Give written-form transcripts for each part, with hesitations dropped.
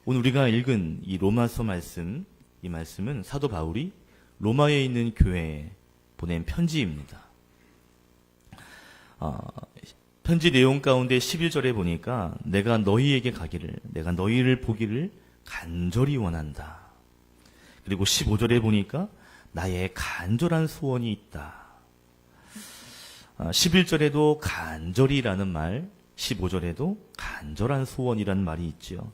오늘 우리가 읽은 이 로마서 말씀, 이 말씀은 사도 바울이 로마에 있는 교회에 보낸 편지입니다. 편지 내용 가운데 11절에 보니까 내가 너희에게 가기를, 내가 너희를 보기를 간절히 원한다. 그리고 15절에 보니까 나의 간절한 소원이 있다. 11절에도 간절히라는 말, 15절에도 간절한 소원이라는 말이 있죠.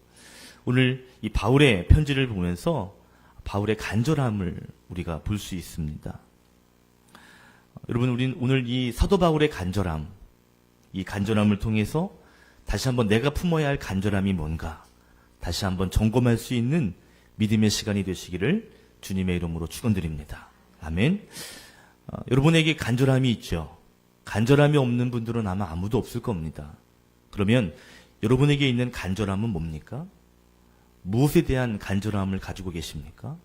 오늘 이 바울의 편지를 보면서 바울의 간절함을 우리가 볼 수 있습니다. 여러분, 우리는 오늘 이 사도 바울의 간절함, 이 간절함을 통해서 다시 한번 내가 품어야 할 간절함이 뭔가 다시 한번 점검할 수 있는 믿음의 시간이 되시기를 주님의 이름으로 축원드립니다. 아멘. 여러분에게 간절함이 있죠. 간절함이 없는 분들은 아마 아무도 없을 겁니다. 그러면 여러분에게 있는 간절함은 뭡니까? 무엇에 대한 간절함을 가지고 계십니까?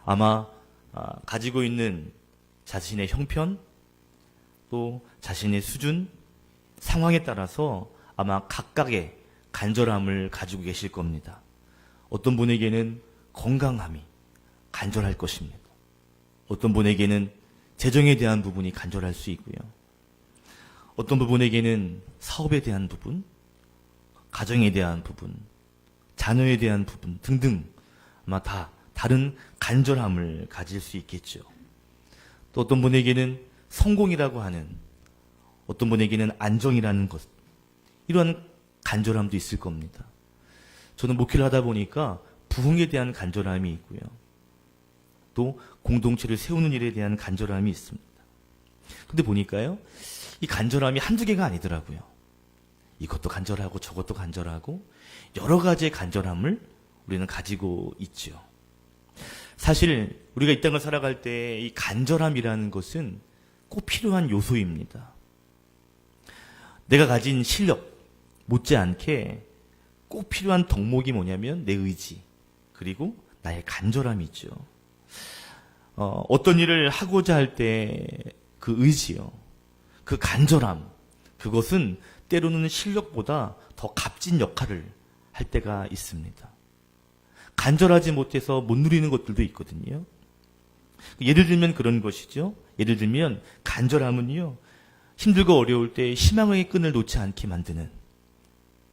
아마 가지고 있는 자신의 형편, 또 자신의 수준, 상황에 따라서 아마 각각의 간절함을 가지고 계실 겁니다. 어떤 분에게는 건강함이 간절할 것입니다. 어떤 분에게는 재정에 대한 부분이 간절할 수 있고요. 어떤 부분에게는 사업에 대한 부분, 가정에 대한 부분, 자녀에 대한 부분 등등 아마 다 다른 간절함을 가질 수 있겠죠. 또 어떤 분에게는 성공이라고 하는, 어떤 분에게는 안정이라는 것, 이러한 간절함도 있을 겁니다. 저는 목회를 하다 보니까 부흥에 대한 간절함이 있고요. 또 공동체를 세우는 일에 대한 간절함이 있습니다. 근데 보니까요, 이 간절함이 한두 개가 아니더라고요. 이것도 간절하고 저것도 간절하고 여러 가지의 간절함을 우리는 가지고 있죠. 사실 우리가 이 땅을 살아갈 때 이 간절함이라는 것은 꼭 필요한 요소입니다. 내가 가진 실력 못지않게 꼭 필요한 덕목이 뭐냐면 내 의지, 그리고 나의 간절함이 있죠. 어떤 일을 하고자 할 때 그 의지요, 그 간절함, 그것은 때로는 실력보다 더 값진 역할을 할 때가 있습니다. 간절하지 못해서 못 누리는 것들도 있거든요. 예를 들면 그런 것이죠. 예를 들면 간절함은요, 힘들고 어려울 때 희망의 끈을 놓지 않게 만드는,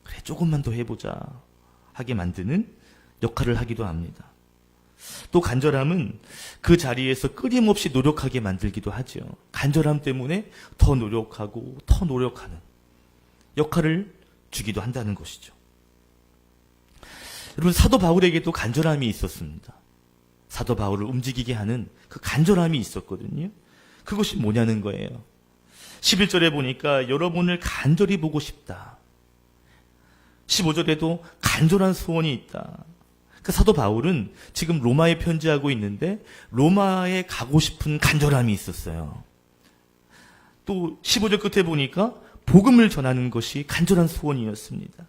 그래 조금만 더 해보자 하게 만드는 역할을 하기도 합니다. 또 간절함은 그 자리에서 끊임없이 노력하게 만들기도 하죠. 간절함 때문에 더 노력하고 더 노력하는 역할을 주기도 한다는 것이죠. 여러분, 사도 바울에게도 간절함이 있었습니다. 사도 바울을 움직이게 하는 그 간절함이 있었거든요. 그것이 뭐냐는 거예요. 11절에 보니까 여러분을 간절히 보고 싶다. 15절에도 간절한 소원이 있다. 그 사도 바울은 지금 로마에 편지하고 있는데 로마에 가고 싶은 간절함이 있었어요. 또 15절 끝에 보니까 복음을 전하는 것이 간절한 소원이었습니다.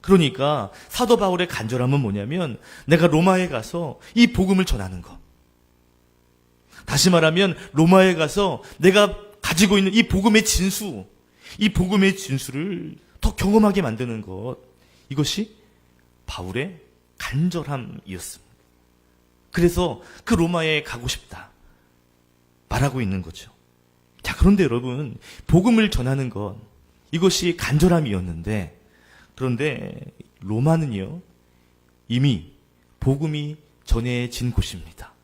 그러니까 사도 바울의 간절함은 뭐냐면 내가 로마에 가서 이 복음을 전하는 것. 다시 말하면 로마에 가서 내가 가지고 있는 이 복음의 진수, 이 복음의 진수를 더 경험하게 만드는 것. 이것이 바울의 간절함이었습니다. 그래서 그 로마에 가고 싶다 말하고 있는 거죠. 자, 그런데 여러분, 복음을 전하는 것, 이것이 간절함이었는데, 그런데 로마는요, 이미 복음이 전해진 곳입니다.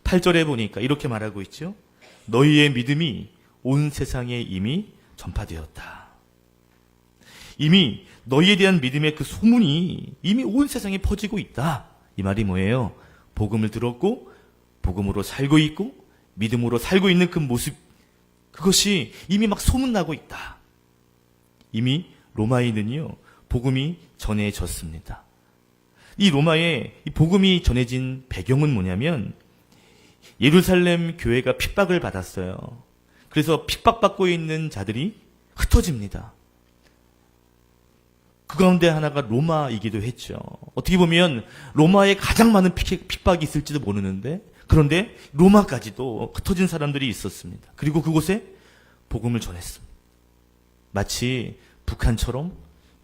8절에 보니까 이렇게 말하고 있죠. 너희의 믿음이 온 세상에 이미 전파되었다. 이미 너희에 대한 믿음의 그 소문이 이미 온 세상에 퍼지고 있다. 이 말이 뭐예요? 복음을 들었고 복음으로 살고 있고 믿음으로 살고 있는 그 모습, 그것이 이미 막 소문나고 있다. 이미 로마에는요, 복음이 전해졌습니다. 이 로마에 이 복음이 전해진 배경은 뭐냐면 예루살렘 교회가 핍박을 받았어요. 그래서 핍박받고 있는 자들이 흩어집니다. 그 가운데 하나가 로마이기도 했죠. 어떻게 보면 로마에 가장 많은 핍박이 있을지도 모르는데, 그런데 로마까지도 흩어진 사람들이 있었습니다. 그리고 그곳에 복음을 전했습니다. 마치 북한처럼,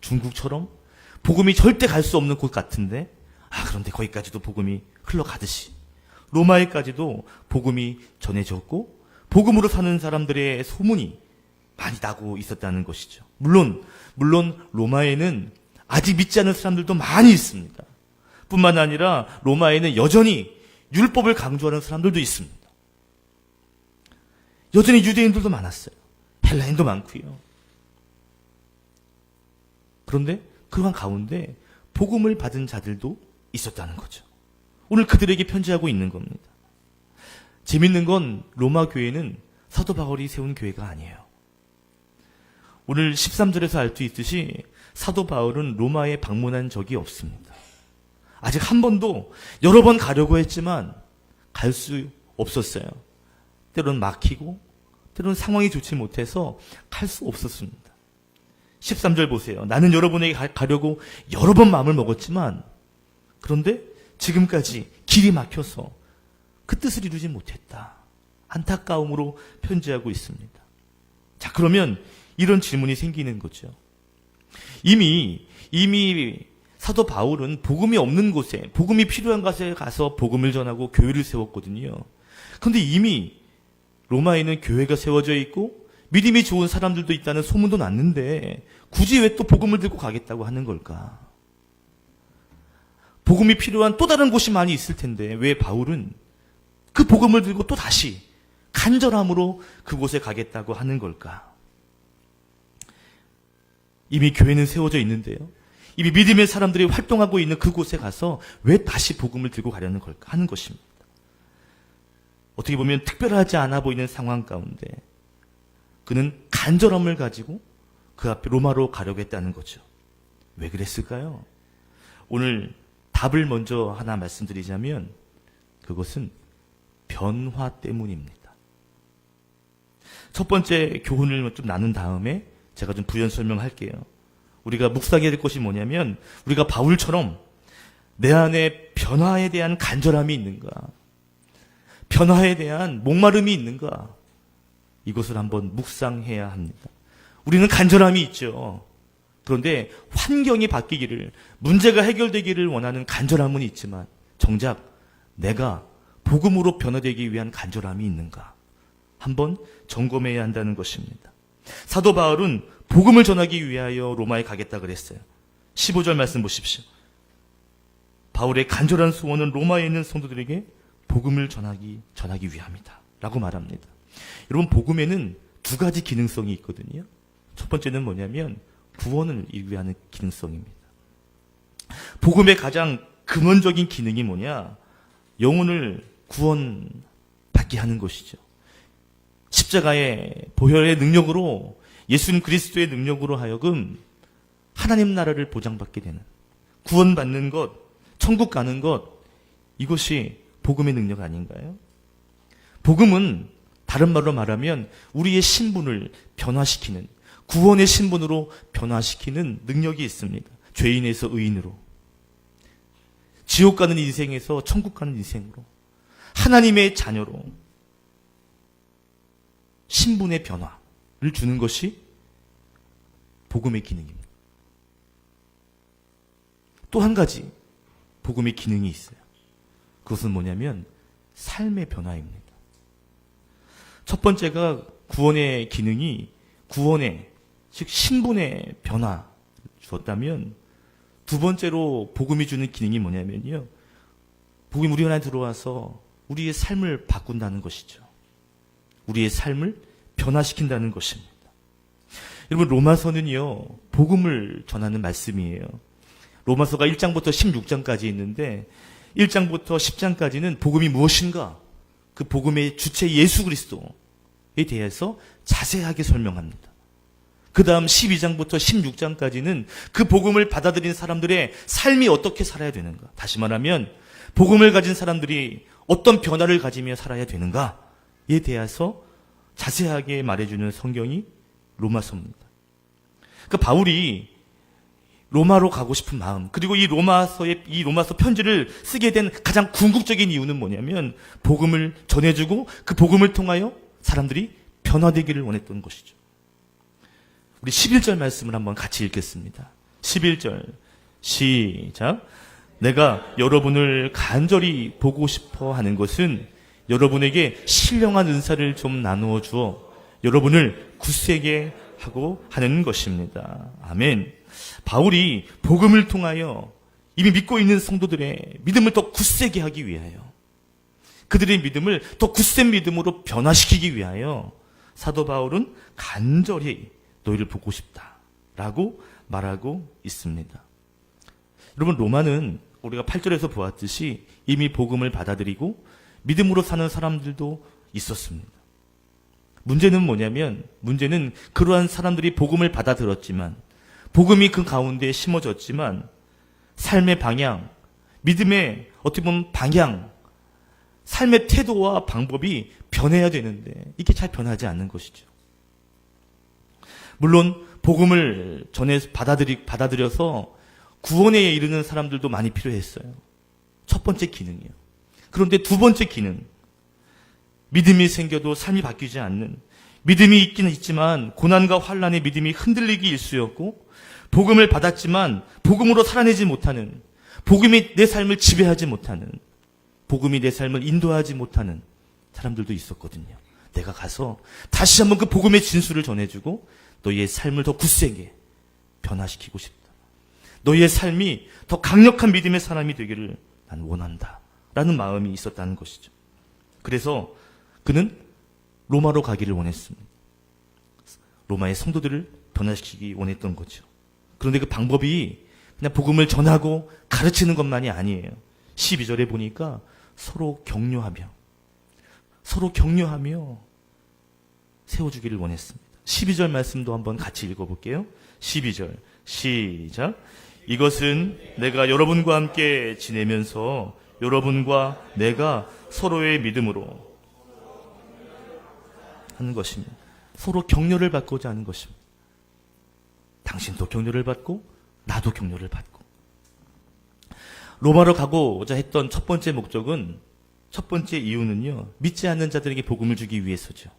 중국처럼 복음이 절대 갈 수 없는 곳 같은데, 그런데 거기까지도 복음이 흘러가듯이 로마에까지도 복음이 전해졌고 복음으로 사는 사람들의 소문이 많이 나고 있었다는 것이죠. 물론 로마에는 아직 믿지 않는 사람들도 많이 있습니다. 뿐만 아니라 로마에는 여전히 율법을 강조하는 사람들도 있습니다. 여전히 유대인들도 많았어요. 헬라인도 많고요. 그런데 그러한 가운데 복음을 받은 자들도 있었다는 거죠. 오늘 그들에게 편지하고 있는 겁니다. 재밌는 건 로마 교회는 사도 바울이 세운 교회가 아니에요. 오늘 13절에서 알 수 있듯이 사도 바울은 로마에 방문한 적이 없습니다. 아직 한 번도 여러 번 가려고 했지만 갈 수 없었어요. 때로는 막히고 때로는 상황이 좋지 못해서 갈 수 없었습니다. 13절 보세요. 나는 여러분에게 가려고 여러 번 마음을 먹었지만 그런데 지금까지 길이 막혀서 그 뜻을 이루지 못했다. 안타까움으로 편지하고 있습니다. 자, 그러면 이런 질문이 생기는 거죠. 이미 사도 바울은 복음이 없는 곳에, 복음이 필요한 곳에 가서 복음을 전하고 교회를 세웠거든요. 그런데 이미 로마에는 교회가 세워져 있고 믿음이 좋은 사람들도 있다는 소문도 났는데 굳이 왜 또 복음을 들고 가겠다고 하는 걸까? 복음이 필요한 또 다른 곳이 많이 있을 텐데 왜 바울은 그 복음을 들고 또 다시 간절함으로 그곳에 가겠다고 하는 걸까? 이미 교회는 세워져 있는데요. 이미 믿음의 사람들이 활동하고 있는 그곳에 가서 왜 다시 복음을 들고 가려는 걸까 하는 것입니다. 어떻게 보면 특별하지 않아 보이는 상황 가운데 그는 간절함을 가지고 그 앞에 로마로 가려고 했다는 거죠. 왜 그랬을까요? 오늘 답을 먼저 하나 말씀드리자면 그것은 변화 때문입니다. 첫 번째 교훈을 좀 나눈 다음에 제가 좀 부연 설명할게요. 우리가 묵상해야 될 것이 뭐냐면 우리가 바울처럼 내 안에 변화에 대한 간절함이 있는가, 변화에 대한 목마름이 있는가, 이것을 한번 묵상해야 합니다. 우리는 간절함이 있죠. 그런데 환경이 바뀌기를, 문제가 해결되기를 원하는 간절함은 있지만 정작 내가 복음으로 변화되기 위한 간절함이 있는가 한번 점검해야 한다는 것입니다. 사도 바울은 복음을 전하기 위하여 로마에 가겠다 그랬어요. 15절 말씀 보십시오. 바울의 간절한 소원은 로마에 있는 성도들에게 복음을 전하기 위함이다 라고 말합니다. 여러분, 복음에는 두 가지 기능성이 있거든요. 첫 번째는 뭐냐면 구원을 이루기 위한 기능성입니다. 복음의 가장 근원적인 기능이 뭐냐? 영혼을 구원받게 하는 것이죠. 십자가의 보혈의 능력으로, 예수님 그리스도의 능력으로 하여금 하나님 나라를 보장받게 되는, 구원받는 것, 천국 가는 것, 이것이 복음의 능력 아닌가요? 복음은 다른 말로 말하면 우리의 신분을 변화시키는, 구원의 신분으로 변화시키는 능력이 있습니다. 죄인에서 의인으로, 지옥 가는 인생에서 천국 가는 인생으로, 하나님의 자녀로 신분의 변화를 주는 것이 복음의 기능입니다. 또 한 가지 복음의 기능이 있어요. 그것은 뭐냐면 삶의 변화입니다. 첫 번째가 구원의 기능이 구원의, 즉 신분의 변화 주었다면, 두 번째로 복음이 주는 기능이 뭐냐면요, 복음이 우리 안에 들어와서 우리의 삶을 바꾼다는 것이죠. 우리의 삶을 변화시킨다는 것입니다. 여러분, 로마서는요, 복음을 전하는 말씀이에요. 로마서가 1장부터 16장까지 있는데 1장부터 10장까지는 복음이 무엇인가, 그 복음의 주체 예수 그리스도에 대해서 자세하게 설명합니다. 그 다음 12장부터 16장까지는 그 복음을 받아들인 사람들의 삶이 어떻게 살아야 되는가, 다시 말하면 복음을 가진 사람들이 어떤 변화를 가지며 살아야 되는가에 대해서 자세하게 말해주는 성경이 로마서입니다. 그러니까 바울이 로마로 가고 싶은 마음, 그리고 이 로마서 편지를 쓰게 된 가장 궁극적인 이유는 뭐냐면 복음을 전해주고 그 복음을 통하여 사람들이 변화되기를 원했던 것이죠. 우리 11절 말씀을 한번 같이 읽겠습니다. 11절 시작. 내가 여러분을 간절히 보고 싶어 하는 것은 여러분에게 신령한 은사를 좀 나누어 주어 여러분을 굳세게 하고 하는 것입니다. 아멘. 바울이 복음을 통하여 이미 믿고 있는 성도들의 믿음을 더 굳세게 하기 위하여, 그들의 믿음을 더 굳센 믿음으로 변화시키기 위하여 사도 바울은 간절히 너희를 보고 싶다라고 말하고 있습니다. 여러분, 로마는 우리가 8절에서 보았듯이 이미 복음을 받아들이고 믿음으로 사는 사람들도 있었습니다. 문제는 뭐냐면, 문제는 그러한 사람들이 복음을 받아들였지만, 복음이 그 가운데 심어졌지만 삶의 방향, 믿음의 어떻게 보면 방향, 삶의 태도와 방법이 변해야 되는데 이게 잘 변하지 않는 것이죠. 물론 복음을 전에 받아들여서 구원에 이르는 사람들도 많이 필요했어요. 첫 번째 기능이요. 그런데 두 번째 기능, 믿음이 생겨도 삶이 바뀌지 않는, 믿음이 있기는 있지만 고난과 환난의 믿음이 흔들리기 일쑤였고, 복음을 받았지만 복음으로 살아내지 못하는, 복음이 내 삶을 지배하지 못하는, 복음이 내 삶을 인도하지 못하는 사람들도 있었거든요. 내가 가서 다시 한번 그 복음의 진수를 전해주고 너희의 삶을 더 굳세게 변화시키고 싶다. 너희의 삶이 더 강력한 믿음의 사람이 되기를 난 원한다. 라는 마음이 있었다는 것이죠. 그래서 그는 로마로 가기를 원했습니다. 로마의 성도들을 변화시키기 원했던 거죠. 그런데 그 방법이 그냥 복음을 전하고 가르치는 것만이 아니에요. 12절에 보니까 서로 격려하며 세워주기를 원했습니다. 12절 말씀도 한번 같이 읽어볼게요. 12절 시작. 이것은 내가 여러분과 함께 지내면서 여러분과 내가 서로의 믿음으로 하는 것입니다. 서로 격려를 받고자 하는 것입니다. 당신도 격려를 받고 나도 격려를 받고. 로마로 가고자 했던 첫 번째 목적은, 첫 번째 이유는요, 믿지 않는 자들에게 복음을 주기 위해서죠.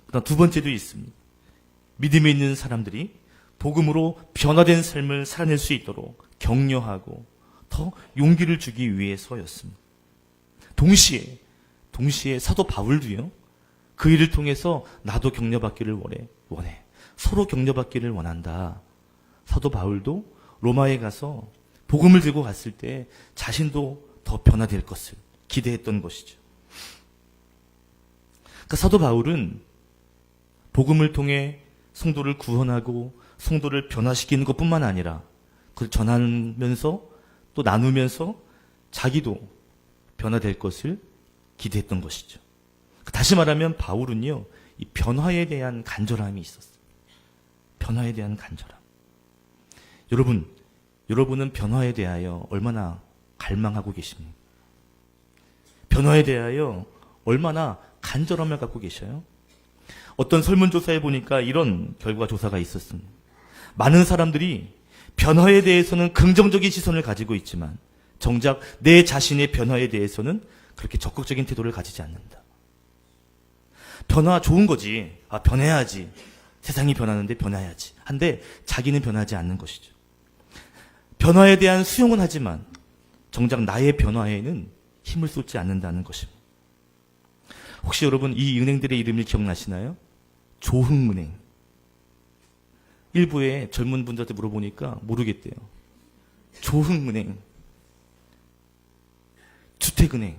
그다음 두 번째도 있습니다. 믿음이 있는 사람들이 복음으로 변화된 삶을 살아낼 수 있도록 격려하고 더 용기를 주기 위해서였습니다. 동시에 사도 바울도요, 그 일을 통해서 나도 격려받기를 원해. 서로 격려받기를 원한다. 사도 바울도 로마에 가서 복음을 들고 갔을 때 자신도 더 변화될 것을 기대했던 것이죠. 그러니까 사도 바울은 복음을 통해 성도를 구원하고 성도를 변화시키는 것뿐만 아니라 그걸 전하면서 또 나누면서 자기도 변화될 것을 기대했던 것이죠. 다시 말하면 바울은요, 이 변화에 대한 간절함이 있었어요. 변화에 대한 간절함. 여러분은 변화에 대하여 얼마나 갈망하고 계십니까? 변화에 대하여 얼마나 간절함을 갖고 계셔요? 어떤 설문조사에 보니까 이런 결과조사가 있었습니다. 많은 사람들이 변화에 대해서는 긍정적인 시선을 가지고 있지만 정작 내 자신의 변화에 대해서는 그렇게 적극적인 태도를 가지지 않는다. 변화 좋은 거지. 변해야지. 세상이 변하는데 변해야지. 한데 자기는 변하지 않는 것이죠. 변화에 대한 수용은 하지만 정작 나의 변화에는 힘을 쏟지 않는다는 것입니다. 혹시 여러분 이 은행들의 이름을 기억나시나요? 조흥은행. 일부의 젊은 분들한테 물어보니까 모르겠대요. 조흥은행, 주택은행,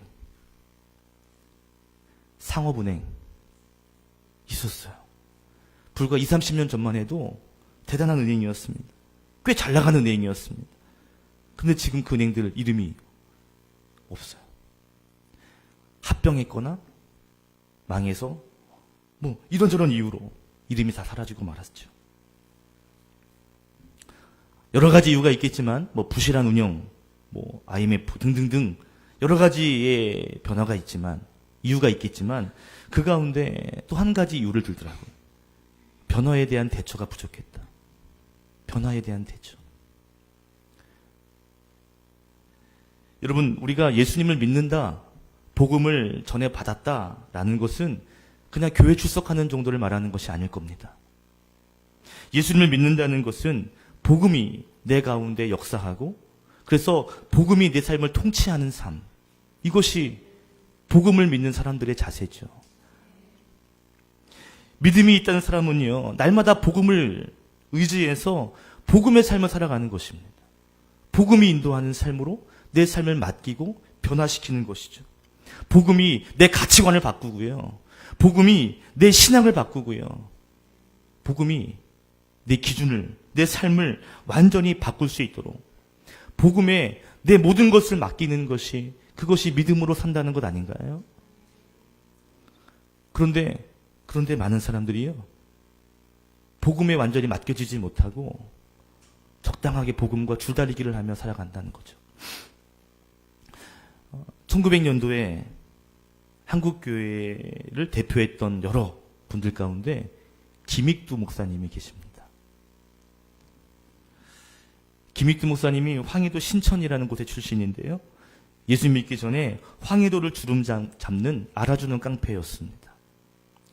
상업은행 있었어요. 불과 20, 30년 전만 해도 대단한 은행이었습니다. 꽤 잘 나가는 은행이었습니다. 근데 지금 그 은행들 이름이 없어요. 합병했거나 망해서 뭐 이런저런 이유로 이름이 다 사라지고 말았죠. 여러 가지 이유가 있겠지만 뭐 부실한 운영, 뭐 IMF 등등등 여러 가지의 변화가 있지만 이유가 있겠지만 그 가운데 또 한 가지 이유를 들더라고요. 변화에 대한 대처가 부족했다. 변화에 대한 대처. 여러분, 우리가 예수님을 믿는다, 복음을 전해 받았다라는 것은 그냥 교회 출석하는 정도를 말하는 것이 아닐 겁니다. 예수님을 믿는다는 것은 복음이 내 가운데 역사하고 그래서 복음이 내 삶을 통치하는 삶. 이것이 복음을 믿는 사람들의 자세죠. 믿음이 있다는 사람은요, 날마다 복음을 의지해서 복음의 삶을 살아가는 것입니다. 복음이 인도하는 삶으로 내 삶을 맡기고 변화시키는 것이죠. 복음이 내 가치관을 바꾸고요. 복음이 내 신앙을 바꾸고요. 복음이 내 기준을, 내 삶을 완전히 바꿀 수 있도록 복음에 내 모든 것을 맡기는 것이 그것이 믿음으로 산다는 것 아닌가요? 그런데 많은 사람들이요, 복음에 완전히 맡겨지지 못하고 적당하게 복음과 줄다리기를 하며 살아간다는 거죠. 1900년도에 한국교회를 대표했던 여러 분들 가운데 김익두 목사님이 계십니다. 김익두 목사님이 황해도 신천이라는 곳의 출신인데요. 예수 믿기 전에 황해도를 주름 잡는 알아주는 깡패였습니다.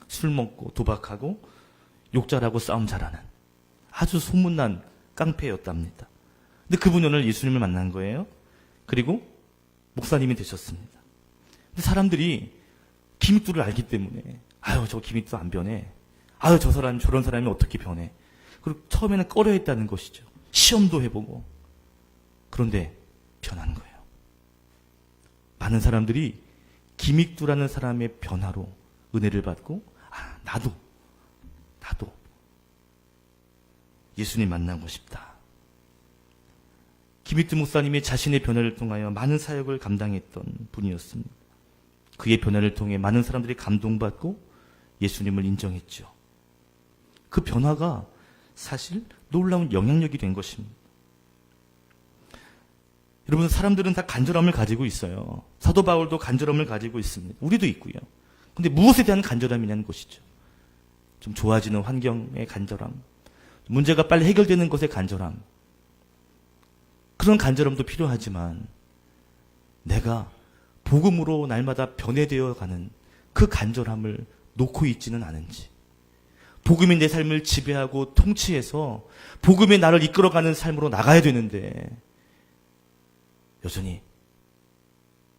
술 먹고 도박하고 욕잘하고 싸움 잘하는 아주 소문난 깡패였답니다. 근데 그분이 오늘 예수님을 만난 거예요. 그리고 목사님이 되셨습니다. 근데 사람들이 김익두를 알기 때문에 아유 저 김익두 안 변해. 아유 저 사람 저런 사람이 어떻게 변해. 그리고 처음에는 꺼려했다는 것이죠. 시험도 해보고. 그런데 변한 거예요. 많은 사람들이 김익두라는 사람의 변화로 은혜를 받고 나도 예수님 만나고 싶다. 김익두 목사님이 자신의 변화를 통하여 많은 사역을 감당했던 분이었습니다. 그의 변화를 통해 많은 사람들이 감동받고 예수님을 인정했죠. 그 변화가 사실 놀라운 영향력이 된 것입니다. 여러분, 사람들은 다 간절함을 가지고 있어요. 사도 바울도 간절함을 가지고 있습니다. 우리도 있고요. 근데 무엇에 대한 간절함이냐는 것이죠. 좀 좋아지는 환경의 간절함, 문제가 빨리 해결되는 것의 간절함, 그런 간절함도 필요하지만 내가 복음으로 날마다 변해되어 가는 그 간절함을 놓고 있지는 않은지, 복음이 내 삶을 지배하고 통치해서 복음이 나를 이끌어가는 삶으로 나가야 되는데 여전히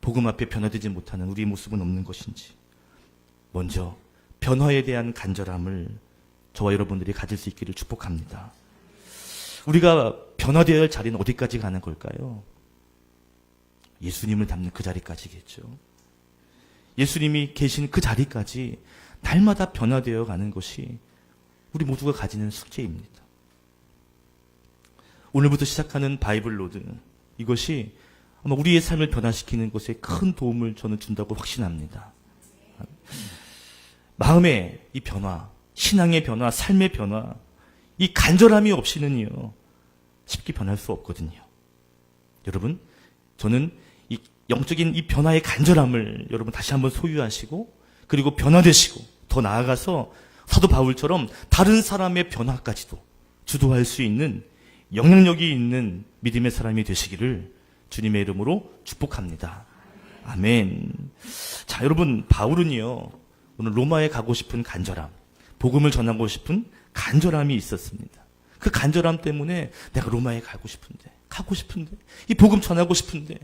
복음 앞에 변화되지 못하는 우리의 모습은 없는 것인지, 먼저 변화에 대한 간절함을 저와 여러분들이 가질 수 있기를 축복합니다. 우리가 변화되어야 할 자리는 어디까지 가는 걸까요? 예수님을 닮는 그 자리까지겠죠. 예수님이 계신 그 자리까지 날마다 변화되어 가는 것이 우리 모두가 가지는 숙제입니다. 오늘부터 시작하는 바이블 로드, 이것이 아마 우리의 삶을 변화시키는 것에 큰 도움을 저는 준다고 확신합니다. 마음의 이 변화, 신앙의 변화, 삶의 변화, 이 간절함이 없이는요, 쉽게 변할 수 없거든요. 여러분, 저는 이 영적인 이 변화의 간절함을 여러분 다시 한번 소유하시고, 그리고 변화되시고, 더 나아가서 사도 바울처럼 다른 사람의 변화까지도 주도할 수 있는 영향력이 있는 믿음의 사람이 되시기를 주님의 이름으로 축복합니다. 아멘. 자, 여러분, 바울은요, 오늘 로마에 가고 싶은 간절함, 복음을 전하고 싶은 간절함이 있었습니다. 그 간절함 때문에 내가 로마에 가고 싶은데, 이 복음 전하고 싶은데,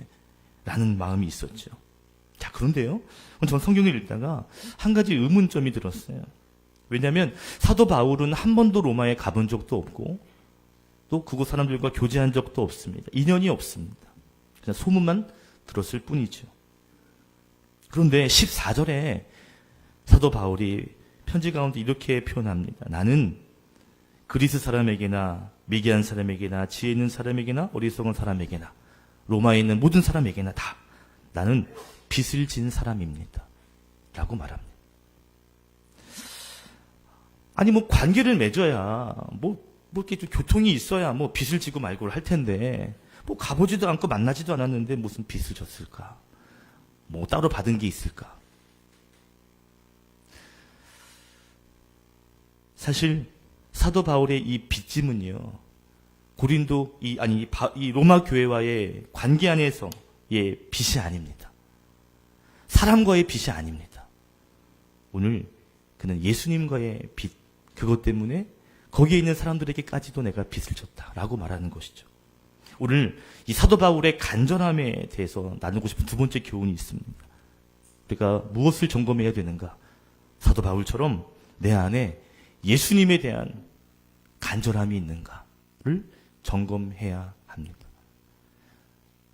라는 마음이 있었죠. 자, 그런데요, 저는 성경을 읽다가 한 가지 의문점이 들었어요. 왜냐하면 사도 바울은 한 번도 로마에 가본 적도 없고, 또 그곳 사람들과 교제한 적도 없습니다. 인연이 없습니다. 그냥 소문만 들었을 뿐이죠. 그런데 14절에 사도 바울이 편지 가운데 이렇게 표현합니다. 나는 그리스 사람에게나 미개한 사람에게나 지혜 있는 사람에게나 어리석은 사람에게나 로마에 있는 모든 사람에게나 다 나는 빚을 진 사람입니다. 라고 말합니다. 아니 뭐 관계를 맺어야 뭐 이렇게 좀 교통이 있어야 뭐 빚을 지고 말고를 할 텐데 뭐 가보지도 않고 만나지도 않았는데 무슨 빚을 졌을까? 뭐 따로 받은 게 있을까? 사실 사도 바울의 이 빚짐은요, 고린도 이 로마 교회와의 관계 안에서의 빚이 아닙니다. 사람과의 빚이 아닙니다. 오늘 그는 예수님과의 빚, 그것 때문에 거기에 있는 사람들에게까지도 내가 빚을 졌다라고 말하는 것이죠. 오늘 이 사도 바울의 간절함에 대해서 나누고 싶은 두 번째 교훈이 있습니다. 우리가 무엇을 점검해야 되는가? 사도 바울처럼 내 안에 예수님에 대한 간절함이 있는가를 점검해야 합니다.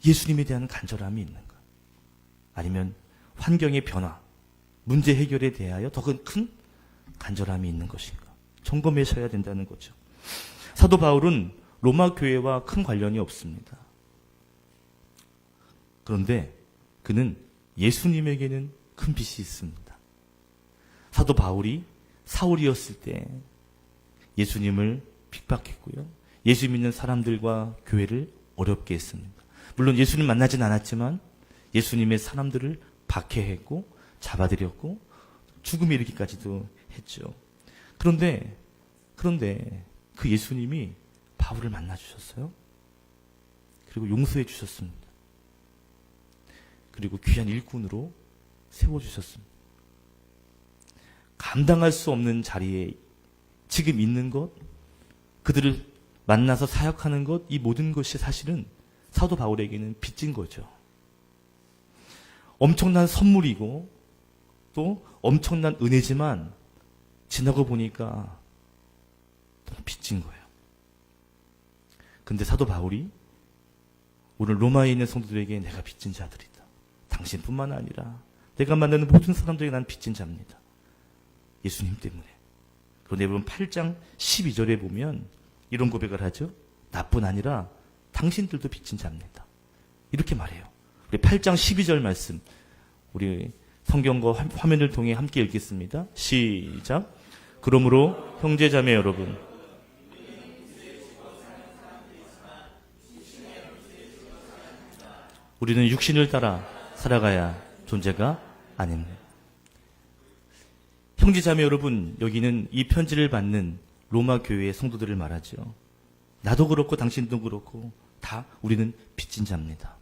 예수님에 대한 간절함이 있는가? 아니면 환경의 변화, 문제 해결에 대하여 더 큰 간절함이 있는 것인가? 점검하셔야 된다는 거죠. 사도 바울은 로마 교회와 큰 관련이 없습니다. 그런데 그는 예수님에게는 큰 빚이 있습니다. 사도 바울이 사울이었을 때 예수님을 핍박했고요. 예수 믿는 사람들과 교회를 어렵게 했습니다. 물론 예수님 만나진 않았지만 예수님의 사람들을 박해했고 잡아들였고 죽음에 이르기까지도 했죠. 그런데 그 예수님이 바울을 만나주셨어요. 그리고 용서해 주셨습니다. 그리고 귀한 일꾼으로 세워주셨습니다. 감당할 수 없는 자리에 지금 있는 것, 그들을 만나서 사역하는 것, 이 모든 것이 사실은 사도 바울에게는 빚진 거죠. 엄청난 선물이고 또 엄청난 은혜지만 지나고 보니까 너무 빚진 거예요. 근데 사도 바울이 오늘 로마에 있는 성도들에게 내가 빚진 자들이다. 당신뿐만 아니라 내가 만나는 모든 사람들에게 난 빚진 자입니다. 예수님 때문에. 그런데 여러분 8장 12절에 보면 이런 고백을 하죠. 나뿐 아니라 당신들도 빚진 자입니다. 이렇게 말해요. 우리 8장 12절 말씀 우리 성경과 화면을 통해 함께 읽겠습니다. 시작. 그러므로 형제자매 여러분, 우리는 육신을 따라 살아가야 존재가 아닙니다. 형제자매 여러분, 여기는 이 편지를 받는 로마 교회의 성도들을 말하죠. 나도 그렇고 당신도 그렇고 다 우리는 빚진 자입니다.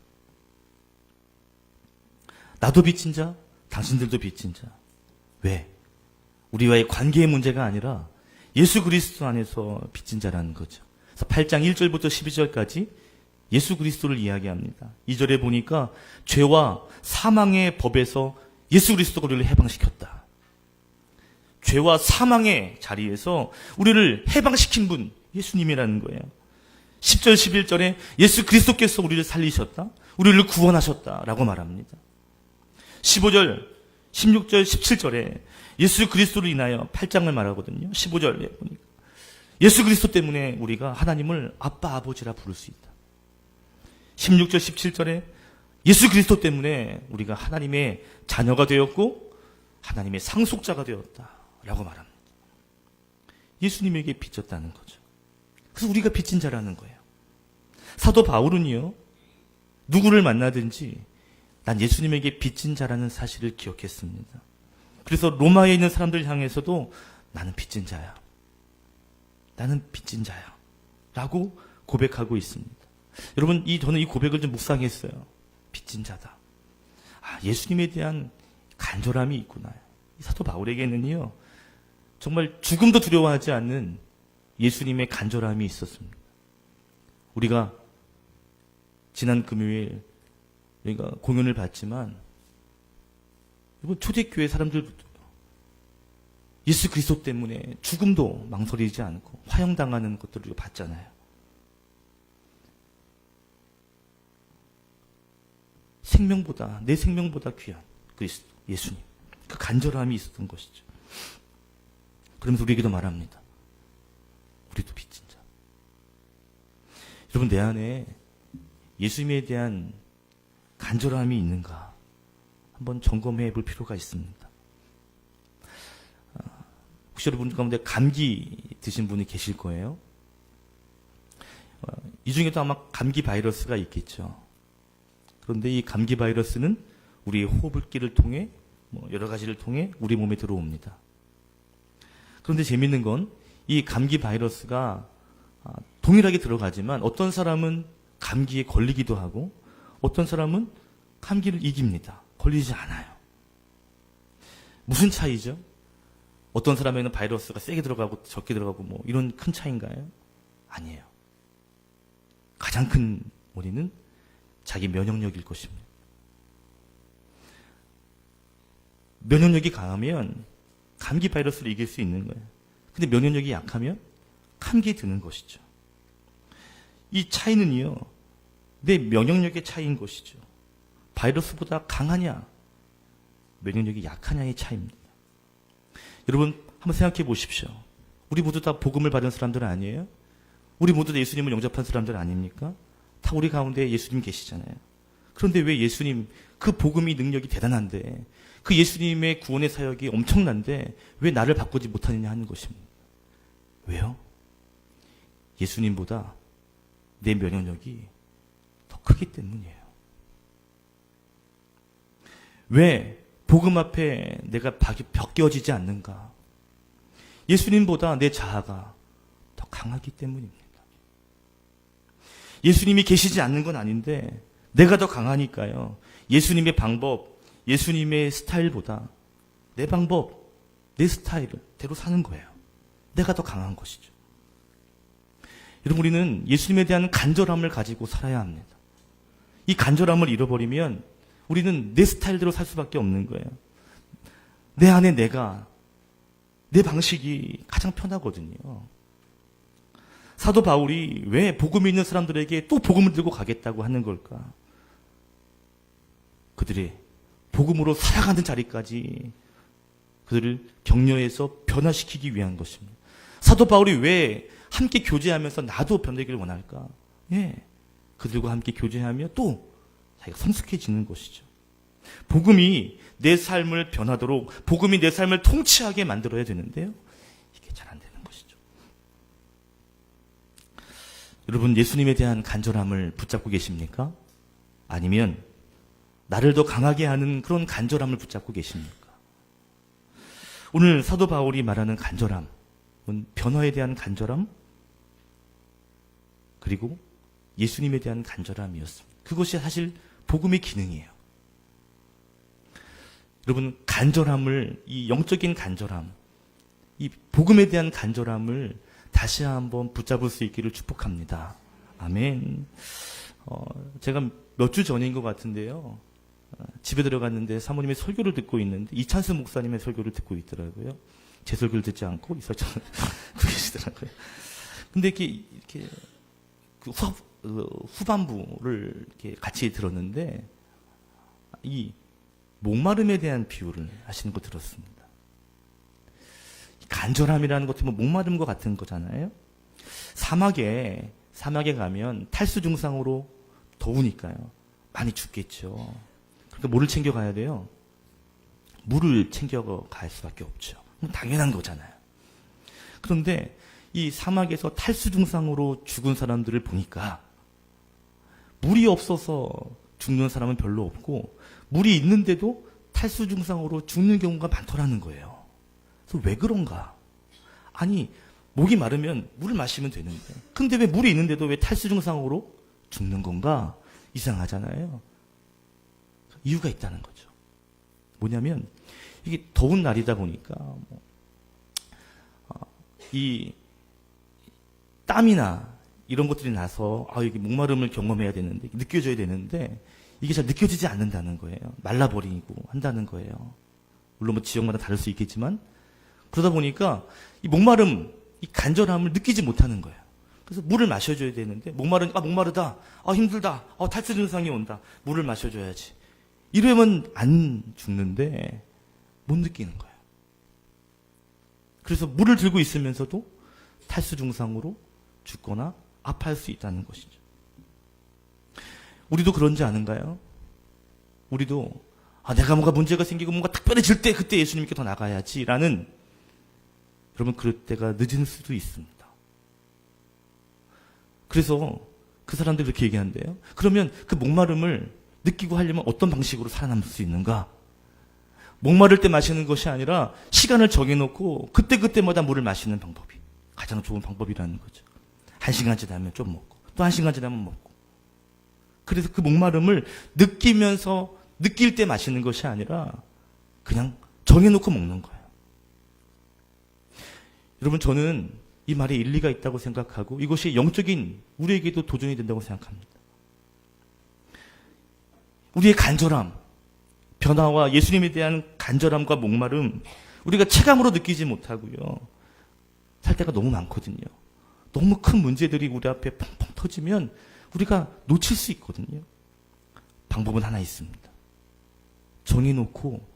나도 빚진 자, 당신들도 빚진 자. 왜? 우리와의 관계의 문제가 아니라 예수 그리스도 안에서 빚진 자라는 거죠. 그래서 8장 1절부터 12절까지 예수 그리스도를 이야기합니다. 2절에 보니까 죄와 사망의 법에서 예수 그리스도가 우리를 해방시켰다. 죄와 사망의 자리에서 우리를 해방시킨 분 예수님이라는 거예요. 10절 11절에 예수 그리스도께서 우리를 살리셨다. 우리를 구원하셨다라고 말합니다. 15절 16절 17절에 예수 그리스도를 인하여 8장을 말하거든요. 15절에 보니까 예수 그리스도 때문에 우리가 하나님을 아빠 아버지라 부를 수 있다. 16절 17절에 예수 그리스도 때문에 우리가 하나님의 자녀가 되었고 하나님의 상속자가 되었다라고 말합니다. 예수님에게 빚졌다는 거죠. 그래서 우리가 빚진 자라는 거예요. 사도 바울은요, 누구를 만나든지 난 예수님에게 빚진 자라는 사실을 기억했습니다. 그래서 로마에 있는 사람들 향해서도 나는 빚진 자야. 나는 빚진 자야. 라고 고백하고 있습니다. 여러분, 저는 이 고백을 좀 묵상했어요. 빚진 자다. 아, 예수님에 대한 간절함이 있구나. 이 사도 바울에게는요, 정말 죽음도 두려워하지 않는 예수님의 간절함이 있었습니다. 우리가 지난 금요일 우리가 공연을 봤지만 이번 초대교회 사람들 예수 그리스도 때문에 죽음도 망설이지 않고 화형당하는 것들을 봤잖아요. 생명보다, 내 생명보다 귀한 그리스도, 예수님. 그 간절함이 있었던 것이죠. 그러면서 우리에게도 말합니다. 우리도 빚진 자. 여러분, 내 안에 예수님에 대한 간절함이 있는가 한번 점검해 볼 필요가 있습니다. 혹시 여러분 가운데 감기 드신 분이 계실 거예요. 이 중에도 아마 감기 바이러스가 있겠죠. 그런데 이 감기 바이러스는 우리의 호흡기를 통해 여러 가지를 통해 우리 몸에 들어옵니다. 그런데 재밌는 건 이 감기 바이러스가 동일하게 들어가지만 어떤 사람은 감기에 걸리기도 하고 어떤 사람은 감기를 이깁니다. 걸리지 않아요. 무슨 차이죠? 어떤 사람에게는 바이러스가 세게 들어가고 적게 들어가고 뭐 이런 큰 차이인가요? 아니에요. 가장 큰 원인은 자기 면역력일 것입니다. 면역력이 강하면 감기 바이러스를 이길 수 있는 거예요. 근데 면역력이 약하면 감기에 드는 것이죠. 이 차이는요, 내 면역력의 차이인 것이죠. 바이러스보다 강하냐, 면역력이 약하냐의 차이입니다. 여러분, 한번 생각해 보십시오. 우리 모두 다 복음을 받은 사람들 아니에요? 우리 모두 다 예수님을 영접한 사람들 아닙니까? 다 우리 가운데 예수님 계시잖아요. 그런데 왜 예수님, 그 복음이 능력이 대단한데, 그 예수님의 구원의 사역이 엄청난데 왜 나를 바꾸지 못하느냐 하는 것입니다. 왜요? 예수님보다 내 면역력이 더 크기 때문이에요. 왜 복음 앞에 내가 벗겨지지 않는가? 예수님보다 내 자아가 더 강하기 때문입니다. 예수님이 계시지 않는 건 아닌데 내가 더 강하니까요. 예수님의 방법, 예수님의 스타일보다 내 방법, 내 스타일대로 사는 거예요. 내가 더 강한 것이죠. 여러분, 우리는 예수님에 대한 간절함을 가지고 살아야 합니다. 이 간절함을 잃어버리면 우리는 내 스타일대로 살 수밖에 없는 거예요. 내 안에 내 방식이 가장 편하거든요. 사도 바울이 왜 복음이 있는 사람들에게 또 복음을 들고 가겠다고 하는 걸까? 그들의 복음으로 살아가는 자리까지 그들을 격려해서 변화시키기 위한 것입니다. 사도 바울이 왜 함께 교제하면서 나도 변되기를 원할까? 그들과 함께 교제하며 또 자기가 성숙해지는 것이죠. 복음이 내 삶을 변하도록, 복음이 내 삶을 통치하게 만들어야 되는데요. 이게 잘 안 되는 것이죠. 여러분, 예수님에 대한 간절함을 붙잡고 계십니까? 아니면 나를 더 강하게 하는 그런 간절함을 붙잡고 계십니까? 오늘 사도 바울이 말하는 간절함은 변화에 대한 간절함, 그리고 예수님에 대한 간절함이었습니다. 그것이 사실 복음의 기능이에요. 여러분, 간절함을, 이 영적인 간절함, 이 복음에 대한 간절함을 다시 한번 붙잡을 수 있기를 축복합니다. 아멘. 제가 몇 주 전인 것 같은데요. 집에 들어갔는데 사모님의 설교를 듣고 있는데 이찬수 목사님의 설교를 듣고 있더라고요. 제 설교를 듣지 않고 이 설교를 듣고 계시더라고요. 근데 이렇게 그 후반부를 이렇게 같이 들었는데 이 목마름에 대한 비유를 하시는 거 들었습니다. 간절함이라는 것도 뭐 목마름과 같은 거잖아요. 사막에 가면 탈수 증상으로 더우니까요. 많이 춥겠죠. 그러니까 뭐를 챙겨가야 돼요? 물을 챙겨갈 수밖에 없죠. 당연한 거잖아요. 그런데 이 사막에서 탈수 증상으로 죽은 사람들을 보니까 물이 없어서 죽는 사람은 별로 없고 물이 있는데도 탈수 증상으로 죽는 경우가 많더라는 거예요. 그래서 왜 그런가? 아니, 목이 마르면 물을 마시면 되는데 근데 왜 물이 있는데도 왜 탈수 증상으로 죽는 건가? 이상하잖아요. 이유가 있다는 거죠. 뭐냐면 이게 더운 날이다 보니까 이 땀이나 이런 것들이 나서 이게 목마름을 경험해야 되는데 느껴져야 되는데 이게 잘 느껴지지 않는다는 거예요. 말라버리고 한다는 거예요. 물론 뭐 지역마다 다를 수 있겠지만 그러다 보니까 이 목마름, 이 간절함을 느끼지 못하는 거예요. 그래서 물을 마셔줘야 되는데 목마르다, 힘들다, 탈수 증상이 온다, 물을 마셔줘야지. 이러면 안 죽는데 못 느끼는 거예요. 그래서 물을 들고 있으면서도 탈수 증상으로 죽거나 아파할 수 있다는 것이죠. 우리도 그런지 않은가요? 우리도 내가 뭔가 문제가 생기고 뭔가 특별해질 때 그때 예수님께 더 나가야지라는, 여러분, 그럴 때가 늦은 수도 있습니다. 그래서 그 사람들이 그렇게 얘기한대요. 그러면 그 목마름을 느끼고 하려면 어떤 방식으로 살아남을 수 있는가? 목마를 때 마시는 것이 아니라 시간을 정해놓고 그때그때마다 물을 마시는 방법이 가장 좋은 방법이라는 거죠. 1시간 지나면 좀 먹고 또 1시간 지나면 먹고. 그래서 그 목마름을 느끼면서 느낄 때 마시는 것이 아니라 그냥 정해놓고 먹는 거예요. 여러분, 저는 이 말에 일리가 있다고 생각하고 이것이 영적인 우리에게도 도전이 된다고 생각합니다. 우리의 간절함, 변화와 예수님에 대한 간절함과 목마름, 우리가 체감으로 느끼지 못하고요. 살 때가 너무 많거든요. 너무 큰 문제들이 우리 앞에 펑펑 터지면 우리가 놓칠 수 있거든요. 방법은 하나 있습니다. 정해놓고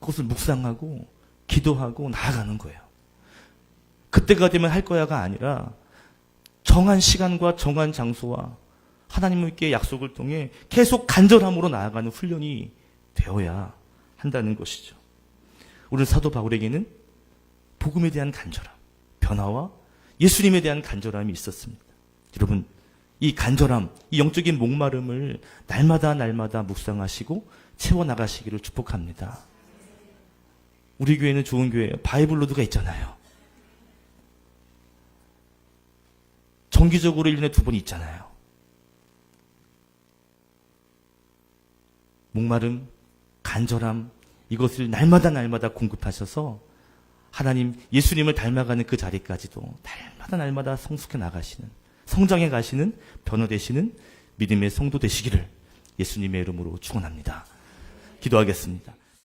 그것을 묵상하고 기도하고 나아가는 거예요. 그때가 되면 할 거야가 아니라 정한 시간과 정한 장소와 하나님께 약속을 통해 계속 간절함으로 나아가는 훈련이 되어야 한다는 것이죠. 오늘 사도 바울에게는 복음에 대한 간절함, 변화와 예수님에 대한 간절함이 있었습니다. 여러분, 이 간절함, 이 영적인 목마름을 날마다 묵상하시고 채워나가시기를 축복합니다. 우리 교회는 좋은 교회예요. 바이블로드가 있잖아요. 정기적으로 1년에 2번 있잖아요. 목마름, 간절함, 이것을 날마다 공급하셔서 하나님, 예수님을 닮아가는 그 자리까지도 날마다 성숙해 나가시는, 성장해 가시는, 변화되시는 믿음의 성도 되시기를 예수님의 이름으로 축원합니다. 기도하겠습니다.